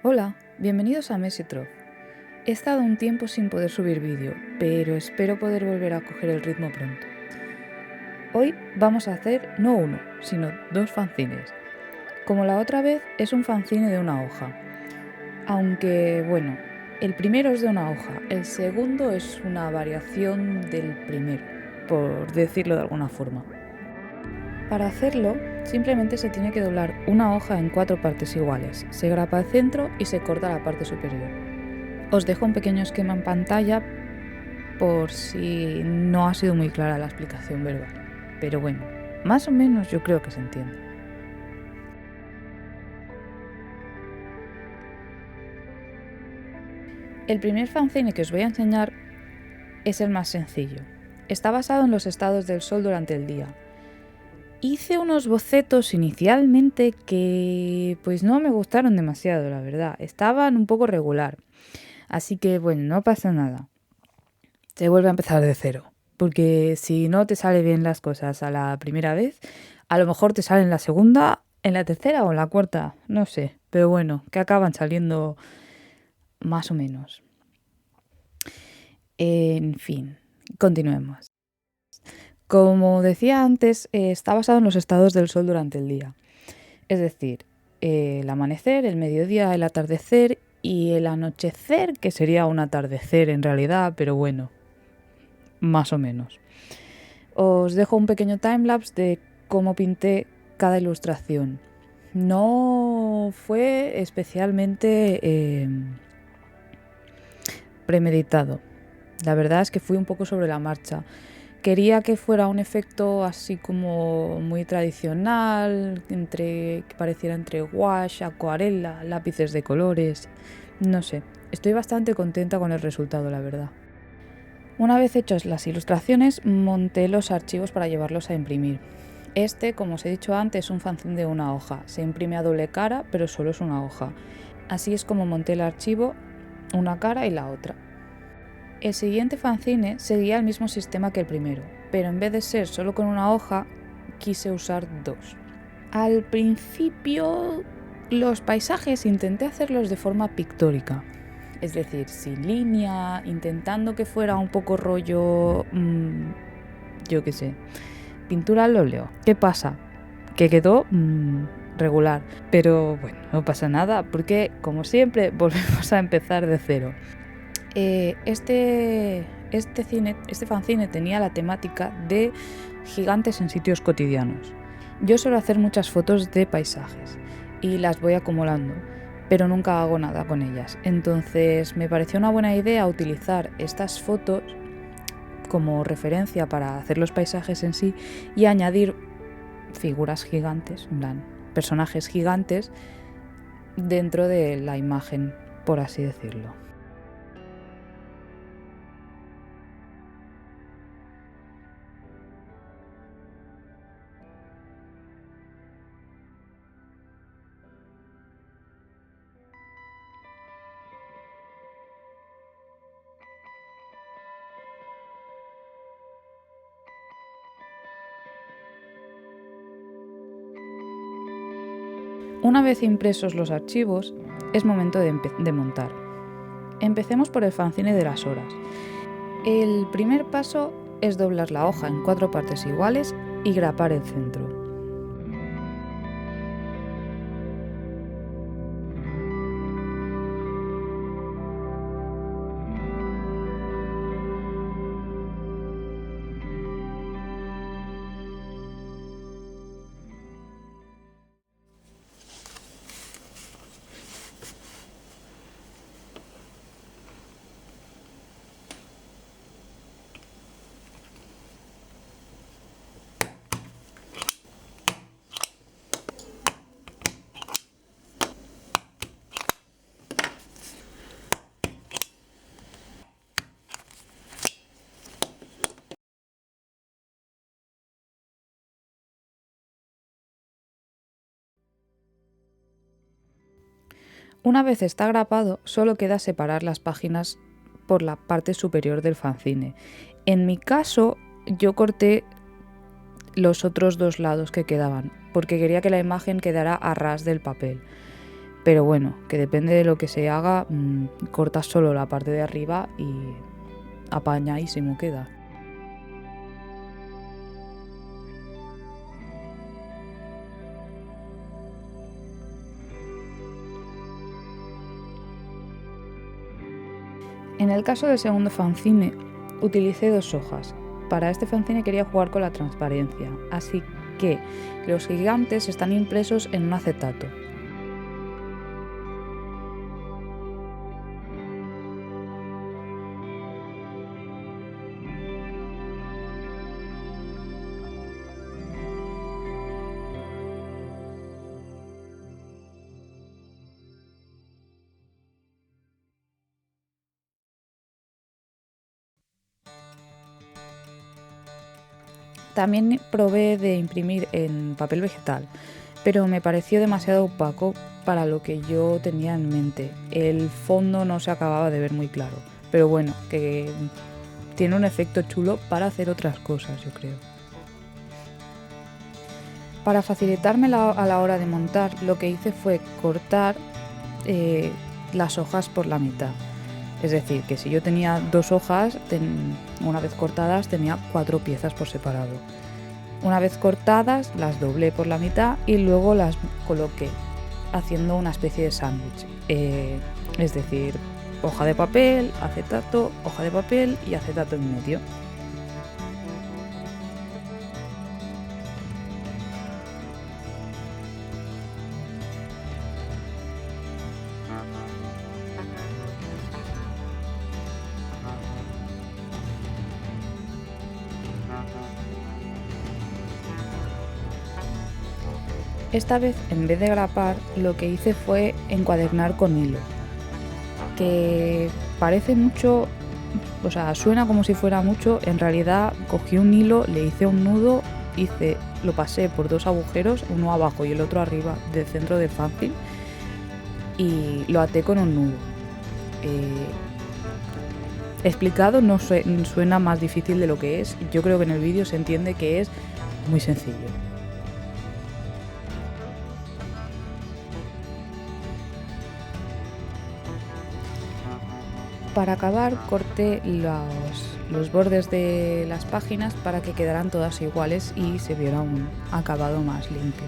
Hola, bienvenidos a Mesitrov. He estado un tiempo sin poder subir vídeo, pero espero poder volver a coger el ritmo pronto. Hoy vamos a hacer no uno, sino dos fanzines. Como la otra vez, es un fanzine de una hoja. Aunque, bueno, el primero es de una hoja, el segundo es una variación del primero, por decirlo de alguna forma. Para hacerlo, simplemente se tiene que doblar una hoja en 4 partes iguales, se grapa el centro y se corta la parte superior. Os dejo un pequeño esquema en pantalla por si no ha sido muy clara la explicación verbal, pero bueno, más o menos yo creo que se entiende. El primer fanzine que os voy a enseñar es el más sencillo. Está basado en los estados del sol durante el día. Hice unos bocetos inicialmente que pues no me gustaron demasiado, la verdad. Estaban un poco regular. Así que bueno, no pasa nada. Se vuelve a empezar de cero. Porque si no te salen bien las cosas a la primera vez, a lo mejor te salen la segunda, en la tercera o en la cuarta, no sé. Pero bueno, que acaban saliendo más o menos. En fin, continuemos. Como decía antes, está basado en los estados del sol durante el día. Es decir, el amanecer, el mediodía, el atardecer y el anochecer, que sería un atardecer en realidad, pero bueno, más o menos. Os dejo un pequeño timelapse de cómo pinté cada ilustración. No fue especialmente premeditado. La verdad es que fui un poco sobre la marcha. Quería que fuera un efecto así como muy tradicional, que pareciera entre gouache, acuarela, lápices de colores. No sé, estoy bastante contenta con el resultado, la verdad. Una vez hechas las ilustraciones, monté los archivos para llevarlos a imprimir. Este, como os he dicho antes, es un fanzine de una hoja. Se imprime a doble cara, pero solo es una hoja. Así es como monté el archivo, una cara y la otra. El siguiente fanzine seguía el mismo sistema que el primero, pero en vez de ser solo con una hoja, quise usar dos. Al principio, los paisajes intenté hacerlos de forma pictórica, es decir, sin línea, intentando que fuera un poco rollo, yo qué sé, pintura al óleo. ¿Qué pasa? Que quedó regular, pero bueno, no pasa nada porque, como siempre, volvemos a empezar de cero. Este fanzine tenía la temática de gigantes en sitios cotidianos. Yo suelo hacer muchas fotos de paisajes y las voy acumulando, pero nunca hago nada con ellas. Entonces me pareció una buena idea utilizar estas fotos como referencia para hacer los paisajes en sí y añadir figuras gigantes, en plan, personajes gigantes dentro de la imagen, por así decirlo. Una vez impresos los archivos, es momento de montar. Empecemos por el fanzine de las horas. El primer paso es doblar la hoja en 4 partes iguales y grapar el centro. Una vez está grapado, solo queda separar las páginas por la parte superior del fanzine. En mi caso, yo corté los otros 2 lados que quedaban, porque quería que la imagen quedara a ras del papel. Pero bueno, que depende de lo que se haga, cortas solo la parte de arriba y apañadísimo queda. En el caso del segundo fanzine, utilicé 2 hojas. Para este fanzine quería jugar con la transparencia, así que los gigantes están impresos en un acetato. También probé de imprimir en papel vegetal, pero me pareció demasiado opaco para lo que yo tenía en mente. El fondo no se acababa de ver muy claro, pero bueno, que tiene un efecto chulo para hacer otras cosas, yo creo. Para facilitarme a la hora de montar, lo que hice fue cortar las hojas por la mitad. Es decir, que si yo tenía 2 hojas, una vez cortadas tenía 4 piezas por separado. Una vez cortadas las doblé por la mitad y luego las coloqué haciendo una especie de sándwich. Es decir, hoja de papel, acetato, hoja de papel y acetato en medio. Esta vez, en vez de grapar, lo que hice fue encuadernar con hilo, que parece mucho, o sea, suena como si fuera mucho. En realidad cogí un hilo, le hice un nudo, lo pasé por 2 agujeros, uno abajo y el otro arriba del centro del fanzine, y lo até con un nudo. Explicado no suena más difícil de lo que es. Yo creo que en el vídeo se entiende que es muy sencillo. Para acabar, corté los bordes de las páginas para que quedaran todas iguales y se viera un acabado más limpio.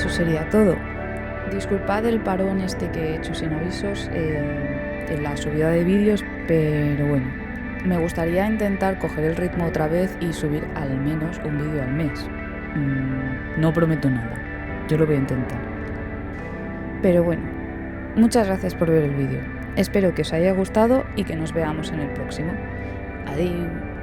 Sería todo. Disculpad el parón este que he hecho sin avisos en la subida de vídeos, pero bueno, me gustaría intentar coger el ritmo otra vez y subir al menos un vídeo al mes. No prometo nada. yo lo voy a intentar. Pero bueno, muchas gracias por ver el vídeo. Espero que os haya gustado y que nos veamos en el próximo. Adiós.